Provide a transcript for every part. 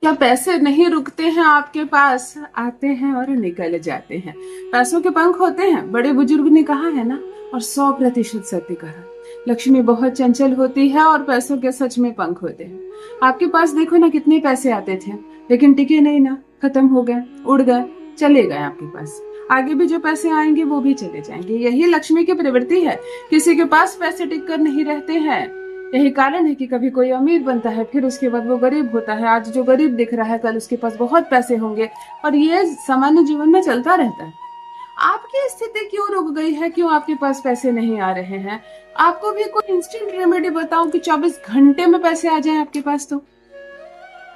क्या पैसे नहीं रुकते हैं आपके पास, आते हैं और निकल जाते हैं। पैसों के पंख होते हैं, बड़े बुजुर्ग ने कहा है ना, और 100% सत्य कहा। लक्ष्मी बहुत चंचल होती है और पैसों के सच में पंख होते हैं। आपके पास देखो ना, कितने पैसे आते थे लेकिन टिके नहीं ना, खत्म हो गए, उड़ गए, चले गए आपके पास। आगे भी जो पैसे आएंगे वो भी चले जाएंगे। यही लक्ष्मी की प्रवृत्ति है। किसी के पास पैसे टिक कर नहीं रहते हैं। यही कारण है कि कभी कोई अमीर बनता है, फिर उसके बाद वो गरीब होता है। आज जो गरीब दिख रहा है, कल उसके पास बहुत पैसे होंगे, और ये सामान्य जीवन में चलता रहता है। आपकी स्थिति क्यों रुक गई है? क्यों आपके पास पैसे नहीं आ रहे हैं? आपको भी कोई इंस्टेंट रेमेडी बताऊं कि 24 घंटे में पैसे आ जाए आपके पास? तो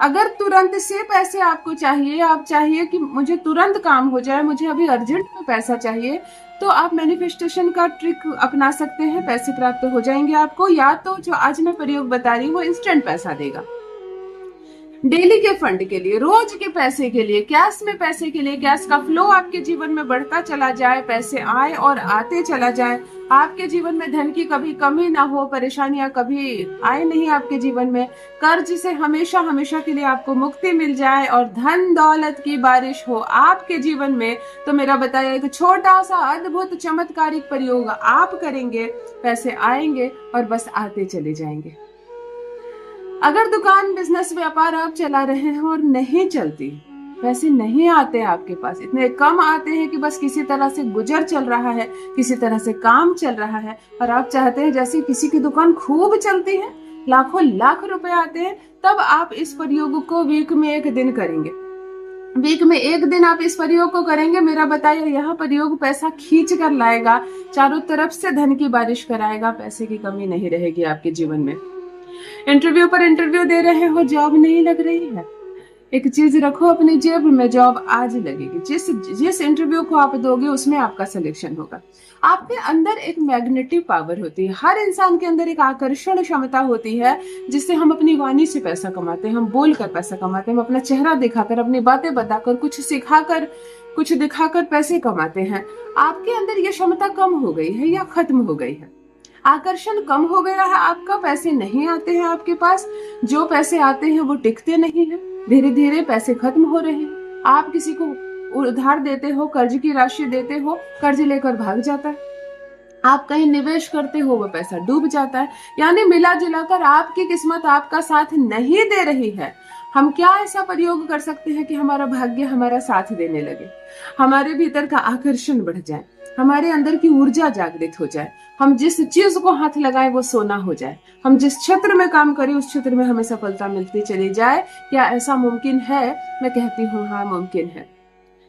अगर तुरंत से पैसे आपको चाहिए, आप चाहिए कि मुझे तुरंत काम हो जाए, मुझे अभी अर्जेंट में पैसा चाहिए, तो आप मैनिफेस्टेशन का ट्रिक अपना सकते हैं। पैसे प्राप्त हो जाएंगे आपको। या तो जो आज मैं प्रयोग बता रही हूँ वो इंस्टेंट पैसा देगा, डेली के फंड के लिए, रोज के पैसे के लिए, कैश में पैसे के लिए, कैश का फ्लो आपके जीवन में बढ़ता चला जाए, पैसे आए और आते चला जाए। आपके जीवन में धन की कभी कमी ना हो, परेशानियां कभी आए नहीं आपके जीवन में। कर्ज से हमेशा हमेशा के लिए आपको मुक्ति मिल जाए और धन दौलत की बारिश हो आपके जीवन में। तो मेरा बताया एक छोटा सा अद्भुत चमत्कारिक प्रयोग आप करेंगे, पैसे आएंगे और बस आते चले जाएंगे। अगर दुकान, बिजनेस, व्यापार आप चला रहे हैं और नहीं चलती, पैसे नहीं आते आपके पास, इतने कम आते हैं कि बस किसी तरह से गुजर चल रहा है, किसी तरह से काम चल रहा है, और आप चाहते हैं जैसे किसी की दुकान खूब चलती है, लाखों लाख रुपए आते हैं, तब आप इस प्रयोग को वीक में एक दिन करेंगे। वीक में एक दिन आप इस प्रयोग को करेंगे। मेरा बताया यह प्रयोग पैसा खींच कर लाएगा, चारों तरफ से धन की बारिश कराएगा। पैसे की कमी नहीं रहेगी आपके जीवन में। इंटरव्यू पर इंटरव्यू दे रहे हो, जॉब नहीं लग रही है, एक चीज रखो अपनी जेब में, जॉब आज लगेगी। जिस इंटरव्यू को आप दोगे उसमें आपका सिलेक्शन होगा। आपके अंदर एक मैग्नेटिक पावर होती है। हर इंसान के अंदर एक आकर्षण क्षमता होती है, जिससे हम अपनी वाणी से पैसा कमाते हैं, हम बोलकर पैसा कमाते हैं, हम अपना चेहरा दिखाकर, अपनी बातें बताकर, कुछ सिखाकर, कुछ दिखाकर पैसे कमाते हैं। आपके अंदर यह क्षमता कम हो गई है या खत्म हो गई है? आकर्षण कम हो गया है आपका, पैसे नहीं आते हैं आपके पास। जो पैसे आते हैं वो टिकते नहीं है, धीरे धीरे पैसे खत्म हो रहे हैं। आप किसी को उधार देते हो, कर्ज की राशि देते हो, कर्ज लेकर भाग जाता है। आप कहीं निवेश करते हो, वो पैसा डूब जाता है। यानी मिला जुलाकर आपकी किस्मत आपका साथ नहीं दे रही है। हम क्या ऐसा प्रयोग कर सकते हैं कि हमारा भाग्य हमारा साथ देने लगे, हमारे भीतर का आकर्षण बढ़ जाए, हमारे अंदर की ऊर्जा जागृत हो जाए, हम जिस चीज को हाथ लगाए वो सोना हो जाए, हम जिस क्षेत्र में काम करें उस क्षेत्र में हमें सफलता मिलती चली जाए? क्या ऐसा मुमकिन है? मैं कहती हूँ हाँ, मुमकिन है।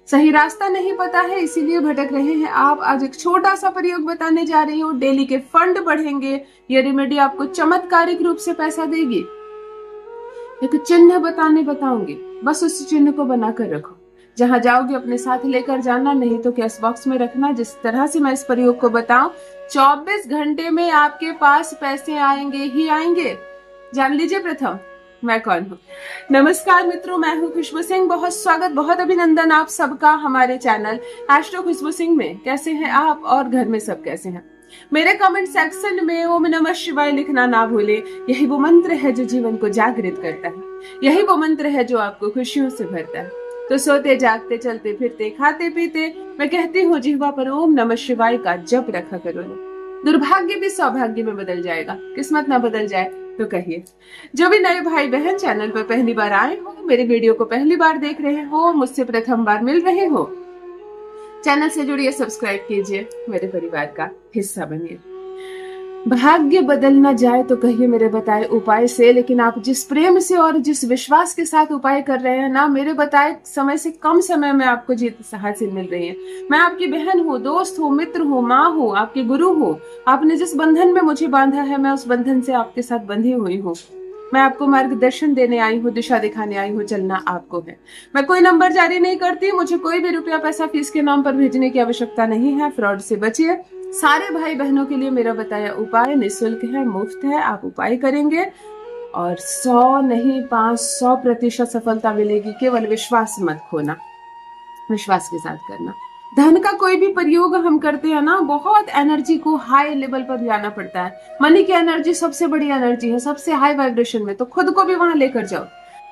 सही रास्ता नहीं पता है, इसीलिए भटक रहे हैं आप। आज एक छोटा सा प्रयोग बताने जा रही हूँ, डेली के फंड बढ़ेंगे। ये रेमेडी आपको चमत्कारिक रूप से पैसा देगी। एक चिन्ह बताऊंगी, बस उस चिन्ह को बनाकर रखो। जहां जाओगे अपने साथ लेकर जाना, नहीं तो कैश बॉक्स में रखना। जिस तरह से मैं इस प्रयोग को बताऊं, 24 घंटे में आपके पास पैसे आएंगे ही आएंगे। जान लीजिए प्रथम मैं कौन हूँ। नमस्कार मित्रों, मैं हूँ खुशबू सिंह। बहुत स्वागत, बहुत अभिनंदन आप सबका हमारे चैनल एस्ट्रो खुशबू सिंह में। कैसे हैं आप और घर में सब कैसे हैं? मेरे कमेंट सेक्शन में ओम नमः शिवाय लिखना ना भूले। यही वो मंत्र है जो जीवन को जागृत करता है, यही वो मंत्र है जो आपको खुशियों से भरता है। तो सोते जागते, चलते फिरते, खाते पीते, मैं कहती हूँ जिह्वा पर ओम नमः शिवाय का जप रखा करो। दुर्भाग्य भी सौभाग्य में बदल जाएगा। किस्मत ना बदल जाए तो कहिए। जो भी नए भाई बहन चैनल पर पहली बार आए हो, मेरे वीडियो को पहली बार देख रहे हो, मुझसे प्रथम बार मिल रहे हो, चैनल से जुड़िए, सब्सक्राइब कीजिए, मेरे परिवार का हिस्सा बनिए। भाग्य बदल ना जाए तो कहिए मेरे बताए उपाय से। लेकिन आप जिस प्रेम से और जिस विश्वास के साथ उपाय कर रहे हैं ना, मेरे बताए समय से कम समय में आपको जीत हासिल मिल रही है। मैं आपकी बहन हूँ, दोस्त हूँ, मित्र हूँ, माँ हूँ, आपकी गुरु हूँ। आपने जिस बंधन में मुझे बांधा है, मैं उस बंधन से आपके साथ बंधी हुई हूँ। मैं आपको मार्गदर्शन देने आई हूँ, दिशा दिखाने आई हूँ, चलना आपको है। मैं कोई नंबर जारी नहीं करती, मुझे कोई भी रुपया पैसा फीस के नाम पर भेजने की आवश्यकता नहीं है। फ्रॉड से बचिए। सारे भाई बहनों के लिए मेरा बताया उपाय निःशुल्क है, मुफ्त है। आप उपाय करेंगे और 100 नहीं 500% सफलता मिलेगी। केवल विश्वास मत खोना, विश्वास के साथ करना। धन का कोई भी प्रयोग हम करते हैं ना, बहुत एनर्जी को हाई लेवल पर जाना पड़ता है। मनी की एनर्जी सबसे बड़ी एनर्जी है, सबसे हाई वाइब्रेशन में। तो खुद को भी वहां लेकर जाओ।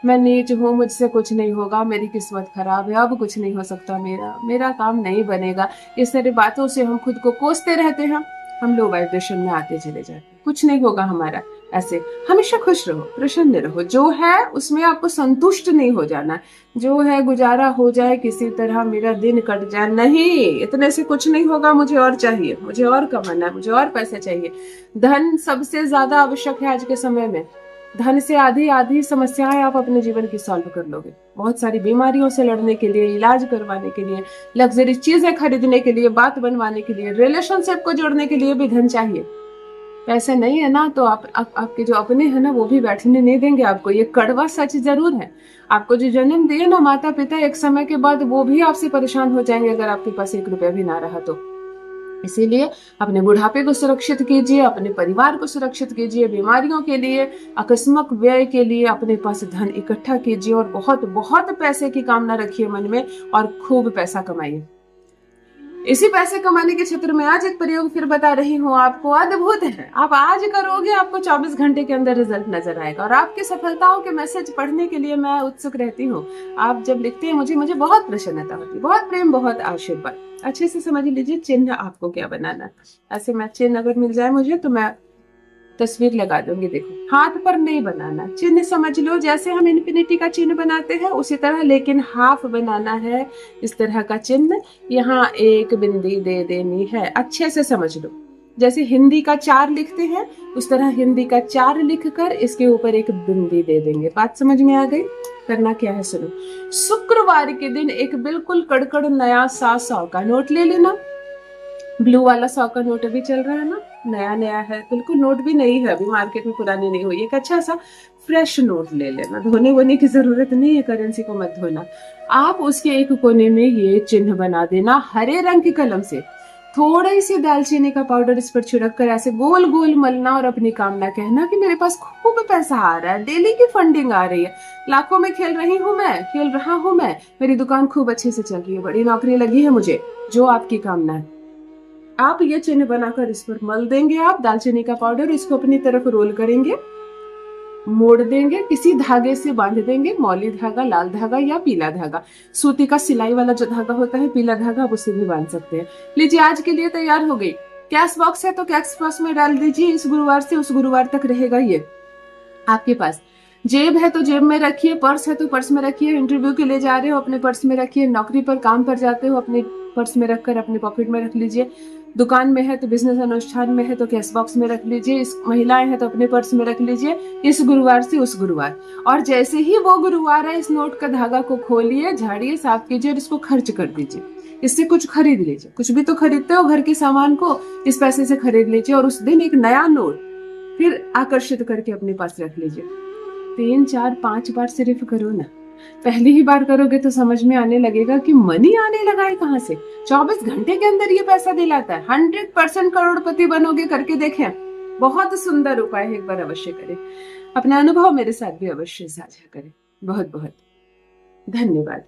मैं नीच हूँ, मुझसे कुछ नहीं होगा, मेरी किस्मत खराब है, अब कुछ नहीं हो सकता, मेरा मेरा काम नहीं बनेगा। इस तरह बातों से हम खुद को कोसते रहते हैं, हम लो वाइब्रेशन में आते चले जाते हैं, कुछ नहीं होगा हमारा। ऐसे हमेशा खुश रहो, प्रसन्न रहो, जो है उसमें आपको संतुष्ट नहीं हो जाना। जो है गुजारा हो जाए किसी तरह, मेरा दिन कट जाए, नहीं, इतने से कुछ नहीं होगा, मुझे और चाहिए, मुझे और कमाना है, मुझे और पैसे चाहिए। धन सबसे ज्यादा आवश्यक है आज के समय में। धन से आधी आधी समस्याएं आप अपने जीवन की सॉल्व कर लोगे। बहुत सारी बीमारियों से लड़ने के लिए, इलाज करवाने के लिए, लग्जरी चीजें खरीदने के लिए, बात बनवाने के लिए, रिलेशनशिप को जोड़ने के लिए भी धन चाहिए। पैसे नहीं है ना तो आपके जो अपने हैं ना वो भी बैठने नहीं देंगे आपको। ये कड़वा सच जरूर है। आपको जो जन्म दिए ना माता पिता, एक समय के बाद वो भी आपसे परेशान हो जाएंगे अगर आपके पास 1 रुपया भी ना रहा तो। इसीलिए अपने बुढ़ापे को सुरक्षित कीजिए, अपने परिवार को सुरक्षित कीजिए, बीमारियों के लिए, आकस्मिक व्यय के लिए अपने पास धन इकट्ठा कीजिए और बहुत बहुत पैसे की कामना रखिए मन में और खूब पैसा कमाइए। इसी पैसे कमाने के क्षेत्र में आज एक प्रयोग फिर बता रही हूँ आपको, अद्भुत है। आप आज करोगे, आपको 24 घंटे के अंदर रिजल्ट नजर आएगा। और आपकी सफलताओं के मैसेज पढ़ने के लिए मैं उत्सुक रहती हूँ। आप जब लिखते हैं मुझे बहुत प्रसन्नता होती है, बहुत प्रेम, बहुत आशीर्वाद। अच्छे से समझ लीजिए चिन्ह आपको क्या बनाना है। ऐसे मैं चिन्ह अगर मिल जाए मुझे तो मैं तस्वीर लगा दूंगी। देखो, हाथ पर नहीं बनाना, चिन्ह समझ लो जैसे हम इन्फिनिटी का चिन्ह बनाते हैं उसी तरह, लेकिन हाफ बनाना है। इस तरह का चिन्ह, यहाँ एक बिंदी दे देनी है, अच्छे से समझ लो। जैसे हिंदी का 4 लिखते हैं उस तरह हिंदी का 4 लिखकर इसके ऊपर एक बिंदी दे देंगे। बात समझ में आ गई? करना क्या है सुनो। शुक्रवार के दिन एक बिल्कुल कड़कड़ नया 100 का नोट ले लेना। ब्लू वाला 100 का नोट अभी चल रहा है ना, नया नया है, बिल्कुल नोट भी नहीं है अभी मार्केट में, पुरानी नहीं हुई। एक अच्छा सा फ्रेश नोट ले लेना, धोने वोने की जरूरत नहीं है, करेंसी को मत धोना। आप उसके एक कोने में ये चिन्ह बना देना हरे रंग की कलम से। थोड़ी सी दालचीनी का पाउडर इस पर छिड़क कर ऐसे गोल गोल मलना और अपनी कामना कहना कि मेरे पास खूब पैसा आ रहा है, डेली की फंडिंग आ रही है, लाखों में खेल रही हूँ मैं, खेल रहा हूँ मैं, मेरी दुकान खूब अच्छे से चल रही है, बड़ी नौकरी लगी है मुझे, जो आपकी कामना है। आप ये चिन्ह बनाकर इस पर मल देंगे। आप दालचीनी का पाउडर इसको अपनी तरफ रोल करेंगे, मोड़ देंगे, किसी धागे से बांध देंगे, मौली धागा, लाल धागा या पीला धागा। सूती का सिलाई वाला जो धागा होता है, पीला धागा, आप उससे भी बांध सकते हैं। लीजिए, आज के लिए तैयार हो गई। कैश बॉक्स है तो कैश बॉक्स में डाल दीजिए। इस गुरुवार से उस गुरुवार तक रहेगा ये आपके पास। जेब है तो जेब में रखिए, पर्स है तो पर्स में रखिए, इंटरव्यू के लिए जा रहे हो अपने पर्स में रखिए, नौकरी पर काम पर जाते हो अपने पर्स में रखकर अपने पॉकेट में रख लीजिए, दुकान में है तो बिजनेस अनुष्ठान में है तो कैश बॉक्स में रख लीजिए, इस महिलाएं हैं तो अपने पर्स में रख लीजिए, इस गुरुवार से उस गुरुवार। और जैसे ही वो गुरुवार है, इस नोट का धागा को खोलिए, झाड़िए, साफ कीजिए और इसको खर्च कर दीजिए। इससे कुछ खरीद लीजिए, कुछ भी तो खरीदते हो घर के सामान को, इस पैसे से खरीद लीजिए और उस दिन एक नया नोट फिर आकर्षित करके अपने पास रख लीजिए। 3, 4, 5 बार सिर्फ करो ना। पहली ही बार करोगे तो समझ में आने लगेगा कि मनी आने लगा है कहाँ से। 24 घंटे के अंदर ये पैसा दिलाता है। 100% करोड़पति बनोगे, करके देखें। बहुत सुंदर उपाय है, एक बार अवश्य करें। अपना अनुभव मेरे साथ भी अवश्य साझा करें। बहुत बहुत धन्यवाद।